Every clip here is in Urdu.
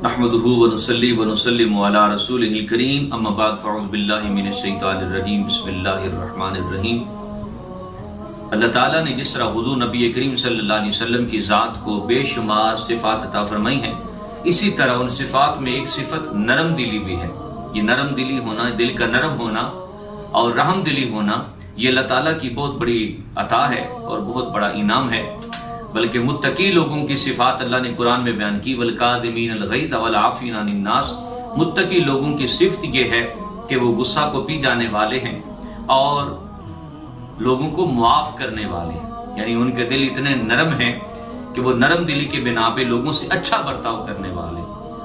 نحمدہ ونصلی ونسلم علی رسولہ الکریم اما بعد فاعوذ باللہ من الشیطان الرجیم بسم اللہ الرحمن الرحیم۔ اللہ تعالیٰ نے جس طرح حضور نبی کریم صلی اللہ علیہ وسلم کی ذات کو بے شمار صفات عطا فرمائی ہیں، اسی طرح ان صفات میں ایک صفت نرم دلی بھی ہے۔ یہ نرم دلی ہونا، دل کا نرم ہونا اور رحم دلی ہونا، یہ اللہ تعالیٰ کی بہت بڑی عطا ہے اور بہت بڑا انعام ہے۔ بلکہ متقی لوگوں کی صفات اللہ نے قرآن میں بیان کی، وَالْكَاظِمِينَ الْغَيْظَ وَالْعَافِينَ عَنِ النَّاسِ۔ متقی لوگوں کی صفت یہ ہے کہ وہ غصہ کو پی جانے والے ہیں اور لوگوں کو معاف کرنے والے ہیں، یعنی ان کے دل اتنے نرم ہیں کہ وہ نرم دلی کے بنا پہ لوگوں سے اچھا برتاؤ کرنے والے۔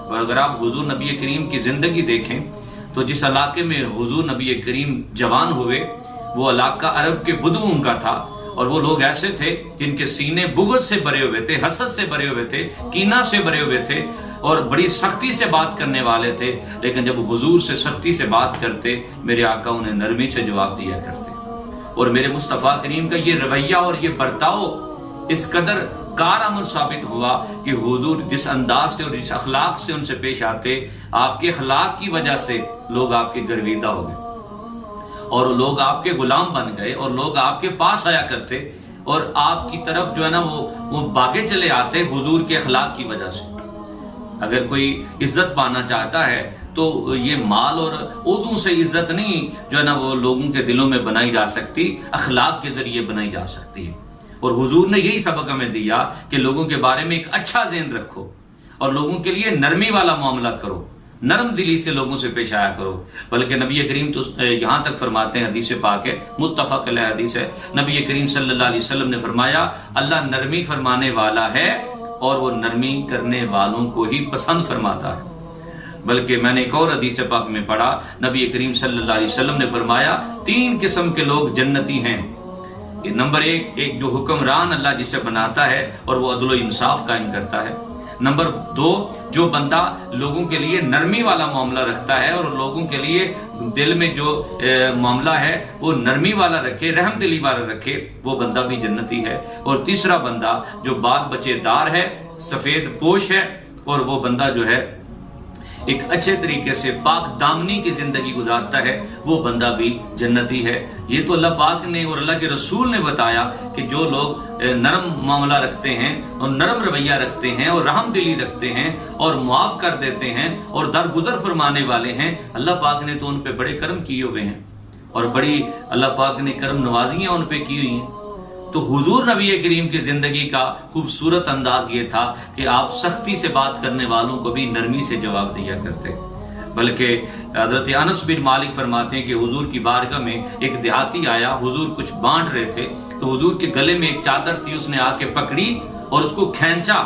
اور اگر آپ حضور نبی کریم کی زندگی دیکھیں تو جس علاقے میں حضور نبی کریم جوان ہوئے وہ علاقہ عرب کے بدوؤں کا تھا، اور وہ لوگ ایسے تھے جن کے سینے بغض سے بھرے ہوئے تھے، حسد سے بھرے ہوئے تھے، کینہ سے بھرے ہوئے تھے اور بڑی سختی سے بات کرنے والے تھے۔ لیکن جب حضور سے سختی سے بات کرتے، میرے آقا انہیں نرمی سے جواب دیا کرتے۔ اور میرے مصطفیٰ کریم کا یہ رویہ اور یہ برتاؤ اس قدر کارآمد ثابت ہوا کہ حضور جس انداز سے اور جس اخلاق سے ان سے پیش آتے، آپ کے اخلاق کی وجہ سے لوگ آپ کے گرویدہ ہو گئے اور لوگ آپ کے غلام بن گئے، اور لوگ آپ کے پاس آیا کرتے اور آپ کی طرف جو ہے نا وہ بھاگے چلے آتے حضور کے اخلاق کی وجہ سے۔ اگر کوئی عزت پانا چاہتا ہے تو یہ مال اور عہدوں سے عزت نہیں جو ہے نا وہ لوگوں کے دلوں میں بنائی جا سکتی، اخلاق کے ذریعے بنائی جا سکتی ہے۔ اور حضور نے یہی سبق ہمیں دیا کہ لوگوں کے بارے میں ایک اچھا ذہن رکھو اور لوگوں کے لیے نرمی والا معاملہ کرو، نرم دلی سے لوگوں سے پیش آیا کرو۔ بلکہ نبی کریم تو یہاں تک فرماتے ہیں، حدیث پاک ہے، متفق علیہ حدیث ہے، نبی کریم صلی اللہ علیہ وسلم نے فرمایا اللہ نرمی فرمانے والا ہے اور وہ نرمی کرنے والوں کو ہی پسند فرماتا ہے۔ بلکہ میں نے ایک اور حدیث پاک میں پڑھا، نبی کریم صلی اللہ علیہ وسلم نے فرمایا 3 قسم کے لوگ جنتی ہیں۔ نمبر 1 جو حکمران اللہ جسے بناتا ہے اور وہ عدل و انصاف قائم کرتا ہے۔ نمبر 2 جو بندہ لوگوں کے لیے نرمی والا معاملہ رکھتا ہے اور لوگوں کے لیے دل میں جو معاملہ ہے وہ نرمی والا رکھے، رحم دلی والا رکھے، وہ بندہ بھی جنتی ہے۔ اور تیسرا بندہ جو بال بچے دار ہے، سفید پوش ہے، اور وہ بندہ جو ہے ایک اچھے طریقے سے پاک دامنی کی زندگی گزارتا ہے، وہ بندہ بھی جنتی ہے۔ یہ تو اللہ پاک نے اور اللہ کے رسول نے بتایا کہ جو لوگ نرم معاملہ رکھتے ہیں اور نرم رویہ رکھتے ہیں اور رحم دلی رکھتے ہیں اور معاف کر دیتے ہیں اور درگزر فرمانے والے ہیں، اللہ پاک نے تو ان پہ بڑے کرم کیے ہوئے ہیں اور بڑی اللہ پاک نے کرم نوازیاں ان پہ کی ہوئی ہیں۔ تو حضور نبی کریم کی زندگی کا خوبصورت انداز یہ تھا کہ آپ سختی سے بات کرنے والوں کو بھی نرمی سے جواب دیا کرتے۔ بلکہ حضرت انس بن مالک فرماتے ہیں کہ حضور کی بارگاہ میں ایک دیہاتی آیا، حضور کچھ بانٹ رہے تھے تو حضور کے گلے میں ایک چادر تھی، اس نے آ کے پکڑی اور اس کو کھینچا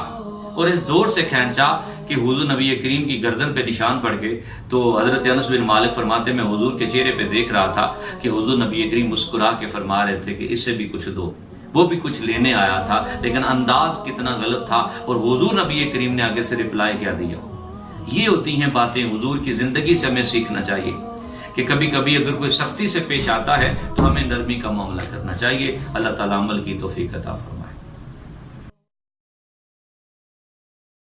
اور اس زور سے کھینچا کہ حضور نبی کریم کی گردن پہ نشان پڑ گئے۔ تو حضرت انس بن مالک فرماتے میں حضور کے چہرے پہ دیکھ رہا تھا کہ حضور نبی کریم مسکرا کے فرما رہے تھے کہ اس سے بھی کچھ دو۔ وہ بھی کچھ لینے آیا تھا لیکن انداز کتنا غلط تھا، اور حضور نبی کریم نے آگے سے رپلائی کیا دیا۔ یہ ہوتی ہیں باتیں حضور کی زندگی سے ہمیں سیکھنا چاہیے کہ کبھی کبھی اگر کوئی سختی سے پیش آتا ہے تو ہمیں نرمی کا معاملہ کرنا چاہیے۔ اللہ تعالیٰ عمل کی توفیق عطا فرمائے۔